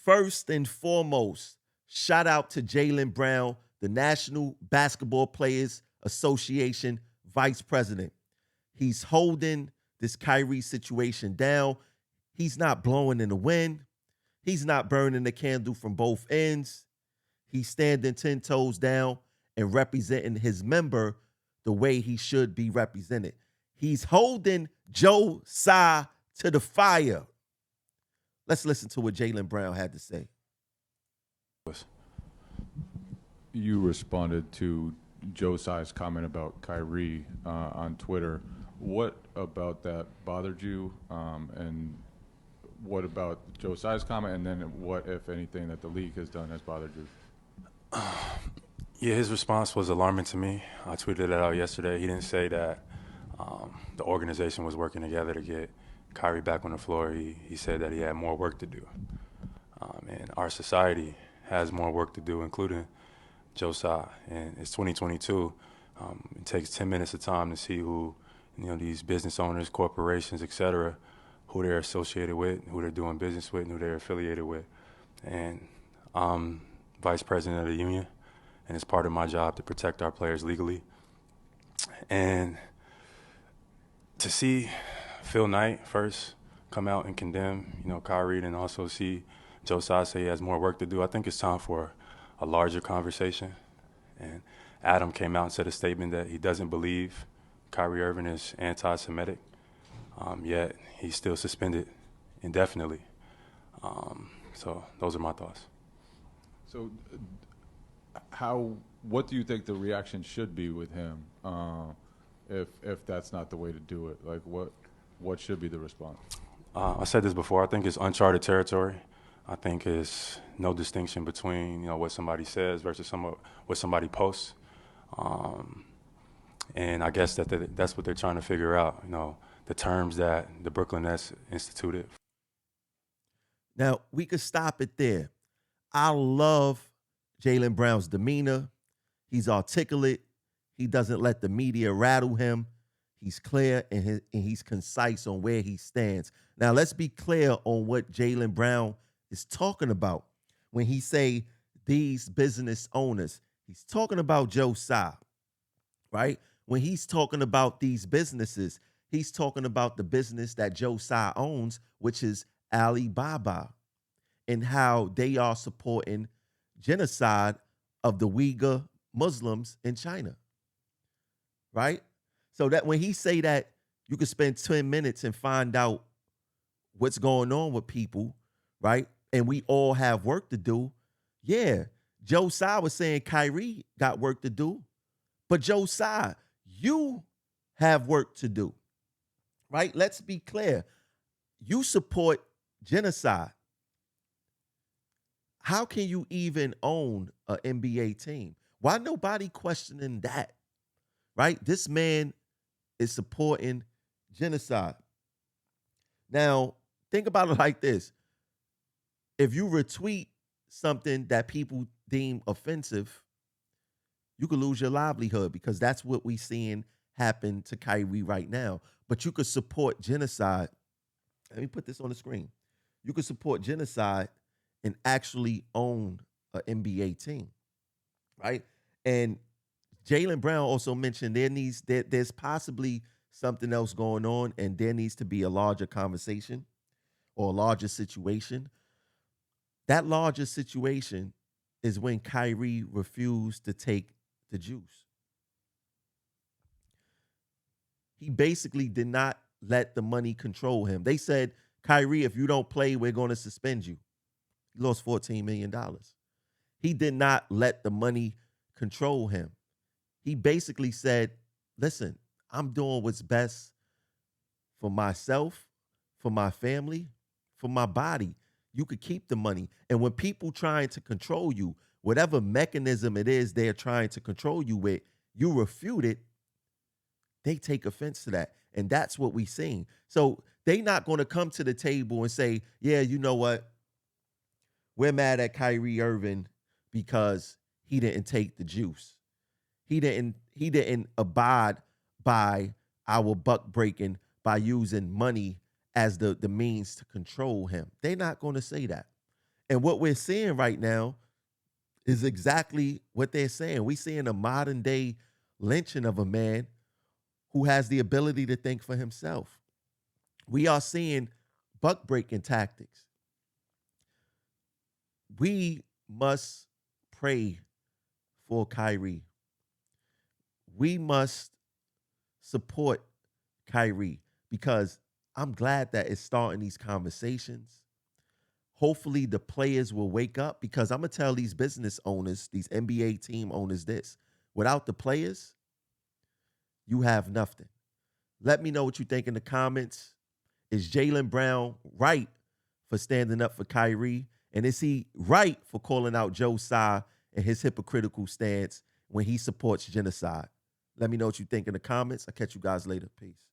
First and foremost, shout out to Jaylen Brown, the National Basketball Players Association vice president. He's holding this Kyrie situation down. He's not blowing in the wind. He's not burning the candle from both ends. He's standing 10 toes down and representing his member the way he should be represented. He's holding Joe Tsai to the fire. Let's listen to what Jaylen Brown had to say. You responded to Joe Tsai's comment about Kyrie on Twitter. What about that bothered you? And what about Joe Tsai's comment? And then what, if anything, that the league has done has bothered you? Yeah, his response was alarming to me. I tweeted it out yesterday. He didn't say that the organization was working together to get Kyrie back on the floor. He said that he had more work to do. And our society has more work to do, including Joe Tsai. And it's 2022. It takes 10 minutes of time to see who, these business owners, corporations, et cetera, who they're associated with, who they're doing business with, and who they're affiliated with. And I'm vice president of the union, and it's part of my job to protect our players legally. And to see Phil Knight first come out and condemn, Kyrie, and also see Joe Tsai say he has more work to do, I think it's time for a larger conversation. And Adam came out and said a statement that he doesn't believe Kyrie Irving is anti-Semitic, yet he's still suspended indefinitely. So those are my thoughts. So what do you think the reaction should be with him if that's not the way to do it? Like what should be the response? I said this before. I think it's uncharted territory. I think it's no distinction between what somebody says versus what somebody posts. And I guess that's what they're trying to figure out, the terms that the Brooklyn Nets instituted. Now, we could stop it there. I love Jaylen Brown's demeanor. He's articulate. He doesn't let the media rattle him. He's clear and he's concise on where he stands. Now, let's be clear on what Jaylen Brown is talking about when he say these business owners. He's talking about Joe Tsai, right? When he's talking about these businesses, he's talking about the business that Joe Tsai owns, which is Alibaba, and how they are supporting genocide of the Uyghur Muslims in China, right? So that when he say that you could spend 10 minutes and find out what's going on with people, right? And we all have work to do. Yeah, Joe Tsai was saying Kyrie got work to do, but Joe Tsai, you have work to do, right? Let's be clear. You support genocide. How can you even own an NBA team? Why nobody questioning that, right? This man is supporting genocide. Now, think about it like this. If you retweet something that people deem offensive, you could lose your livelihood because that's what we're seeing happen to Kyrie right now. But you could support genocide. Let me put this on the screen. You could support genocide and actually own an NBA team, right? And Jaylen Brown also mentioned there's possibly something else going on, and there needs to be a larger conversation or a larger situation. That larger situation is when Kyrie refused to take the juice. He basically did not let the money control him. They said, Kyrie, if you don't play, we're going to suspend you. He lost $14 million. He did not let the money control him. He basically said, listen, I'm doing what's best for myself, for my family, for my body. You could keep the money. And when people trying to control you, whatever mechanism it is they're trying to control you with, you refute it, they take offense to that. And that's what we've seen. So they not going to come to the table and say, yeah, you know what? We're mad at Kyrie Irving because he didn't take the juice. He didn't abide by our buck breaking by using money as the means to control him. They're not going to say that. And what we're seeing right now is exactly what they're saying. We're seeing a modern day lynching of a man who has the ability to think for himself. We are seeing buck breaking tactics. We must pray for Kyrie. We must support Kyrie because I'm glad that it's starting these conversations. Hopefully the players will wake up because I'm going to tell these business owners, these NBA team owners this. Without the players, you have nothing. Let me know what you think in the comments. Is Jaylen Brown right for standing up for Kyrie? And is he right for calling out Joe Tsai and his hypocritical stance when he supports genocide? Let me know what you think in the comments. I'll catch you guys later. Peace.